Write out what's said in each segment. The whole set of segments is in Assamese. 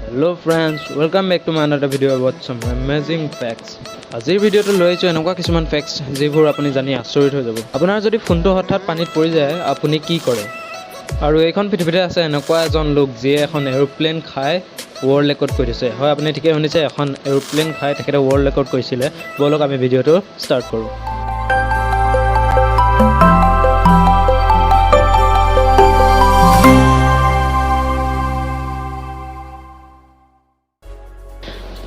Hello friends, welcome back to my another video about some amazing facts. আজিৰ ভিডিঅ'টো লৈ আহিছোঁ এনেকুৱা কিছুমান ফেক্টছ যিবোৰ আপুনি জানি আচৰিত হৈ যাব। আপোনাৰ যদি ফোনটো হঠাৎ পানীত পৰি যায় আপুনি কি কৰে? আৰু এইখন পৃথিৱীতে আছে এনেকুৱা এজন লোক যিয়ে এখন এৰোপ্লেন খাই ৱৰ্ল্ড ৰেকৰ্ড কৰি দিছে। হয়, আপুনি ঠিকেই শুনিছে, এখন এৰোপ্লেন খাই তেখেতে ৱৰ্ল্ড ৰেকৰ্ড কৰিছিলে। বলক আমি ভিডিঅ'টো ষ্টাৰ্ট কৰোঁ।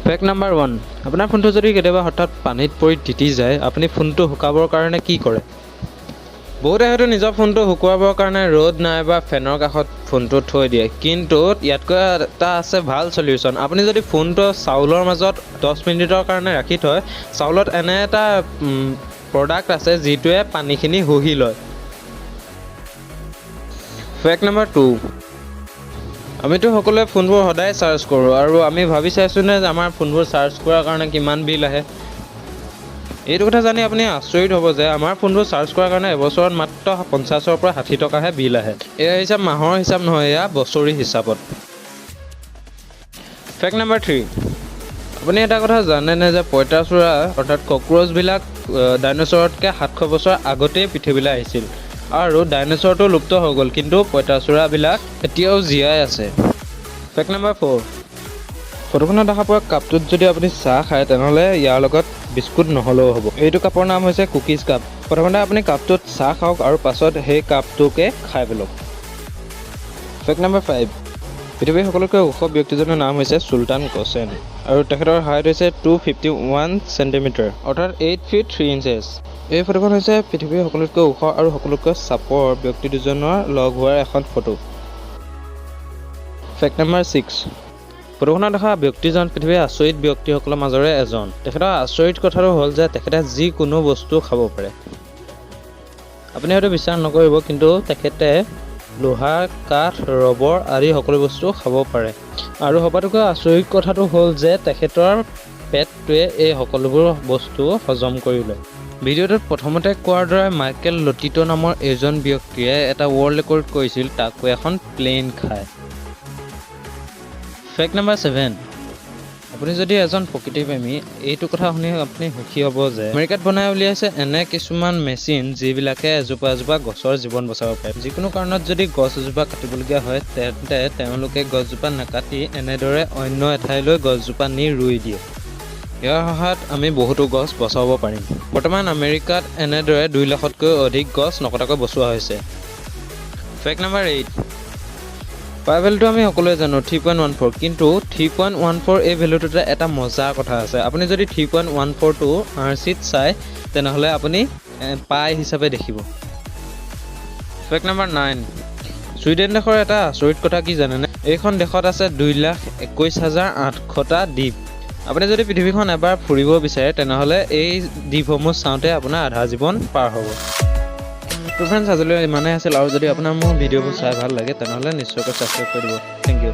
ফেক্ট নাম্বাৰ 1, আপোনাৰ ফোনটো যদি কেতিয়াবা হঠাৎ পানীত পৰি তিতি যায় আপুনি ফোনটো শুকাবৰ কাৰণে কি কৰে? বহুতে হয়তো নিজৰ ফোনটো শুকুৱাবৰ কাৰণে ৰ'দ নাইবা ফেনৰ কাষত ফোনটো থৈ দিয়ে, কিন্তু ইয়াতকৈ এটা আছে ভাল সলিউশ্যন। আপুনি যদি ফোনটো চাউলৰ মাজত 10 মিনিটৰ কাৰণে ৰাখি থয়, চাউলত এনে এটা প্ৰডাক্ট আছে যিটোৱে পানীখিনি শুহি লয়। ফেক্ট নাম্বাৰ 2, আমিতো সকলোৱে ফোনবোৰ সদায় চাৰ্জ কৰোঁ আৰু আমি ভাবি চাইছোঁনে যে আমাৰ ফোনবোৰ চাৰ্জ কৰাৰ কাৰণে কিমান বিল আহে? এইটো কথা জানি আপুনি আচৰিত হ'ব যে আমাৰ ফোনবোৰ চাৰ্জ কৰাৰ কাৰণে এবছৰত মাত্ৰ 50ৰ পৰা 60 টকাহে বিল আহে। এয়া হিচাপ মাহৰ হিচাপ নহয়, এয়া বছৰি হিচাপত। ফেক্ট নাম্বাৰ 3, আপুনি এটা কথা জানেনে যে পঁইতাচোৰা অৰ্থাৎ কক্ৰ'চবিলাক ডাইন'ছৰতকৈ 700 বছৰ আগতেই পৃথিৱীলৈ আহিছিল আৰু ডাইন'ছৰটো লুপ্ত হৈ গ'ল, কিন্তু পঁইতাচোৰাবিলাক এতিয়াও জীয়াই আছে। ফেক্ট নাম্বাৰ 4, ফটোখনত দেখা পোৱা কাপটোত যদি আপুনি চাহ খায় তেনেহ'লে ইয়াৰ লগত বিস্কুট নহ'লেও হ'ব। এইটো কাপৰ নাম হৈছে কুকিজ কাপ। প্ৰথমতে আপুনি কাপটোত চাহ খাওক আৰু পাছত সেই কাপটোকে খাই পেলাওক। ফেক্ট নাম্বাৰ 5, পৃথিৱীৰ সকলোতকৈ ওখ ব্যক্তিজনৰ নাম হৈছে চুলতান কোছেন আৰু তেখেতৰ হাইট হৈছে 251 চেণ্টিমিটাৰ অৰ্থাৎ 8 ফিট 3 ইঞ্চেছ। এই ফটোখন হৈছে পৃথিৱীৰ সকলোতকৈ ওখ আৰু সকলোতকৈ চাপৰ ব্যক্তি দুজনৰ লগ হোৱাৰ এখন ফটো। ফেক্ট নাম্বাৰ 6, ফটোখনত দেখা ব্যক্তিজন পৃথিৱীৰ আচৰিত ব্যক্তিসকলৰ মাজৰে এজন। তেখেতৰ আচৰিত কথাটো হ'ল যে তেখেতে যিকোনো বস্তু খাব পাৰে। আপুনি হয়তো বিশ্বাস নকৰিব, কিন্তু তেখেতে লোহা, কাঠ, ৰবৰ আদি সকলো বস্তু খাব পাৰে। আৰু সবাতোকৈ আচৰিত কথাটো হ'ল যে তেখেতৰ পেটটোৱে এই সকলোবোৰ বস্তু হজম কৰি লয়। ভিডিঅ'টোত প্ৰথমতে কোৱাৰ দৰে মাইকেল লটিটো নামৰ এজন ব্যক্তিয়ে এটা ৱৰ্ল্ড ৰেকৰ্ড কৰিছিল তাকো এখন প্লেন খায়। ফেক্ট নাম্বাৰ 7, আপুনি যদি এজন প্ৰকৃতিপ্ৰেমী এইটো কথা শুনি আপুনি সুখী হ'ব যে আমেৰিকাত বনাই উলিয়াইছে এনে কিছুমান মেচিন যিবিলাকে এজোপা এজোপা গছৰ জীৱন বচাব পাৰে। যিকোনো কাৰণত যদি গছ এজোপা কাটিবলগীয়া হয় তেন্তে তেওঁলোকে গছজোপা নাকাটি এনেদৰে অন্য এঠাইলৈ গছজোপা নি ৰুই দিয়ে। ইয়াৰ সহায়ত আমি বহুতো গছ বচাব পাৰিম। বৰ্তমান আমেৰিকাত এনেদৰে 2 লাখতকৈ অধিক গছ নকটাকৈ বচোৱা হৈছে। ফেক্ট নাম্বাৰ 8, পাই ভেলুটো আমি সকলোৱে জানো 3.14, কিন্তু 3.14 এই ভেলুটোতে এটা মজাৰ কথা আছে। আপুনি যদি 3.14টো আৰ্চিত চাই তেনেহ'লে আপুনি পাই হিচাপে দেখিব। ফেক্ট নাম্বাৰ 9, ছুইডেন দেশৰ এটা আচৰিত কথা কি জানেনে? এইখন দেশত আছে 2,21,800টা দ্বীপ। আপুনি যদি পৃথিৱীখন এবাৰ ফুৰিব বিচাৰে তেনেহ'লে এই দ্বীপসমূহ চাওঁতে আপোনাৰ আধা জীৱন পাৰ হ'ব। তো ফ্ৰেণ্ডছ, আজিলৈ ইমানেই আছিল, আৰু যদি আপোনাৰ মোৰ ভিডিঅ'বোৰ চাই ভাল লাগে তেনেহ'লে নিশ্চয়কৈ ছাবস্ক্ৰাইব কৰি দিব। Thank U.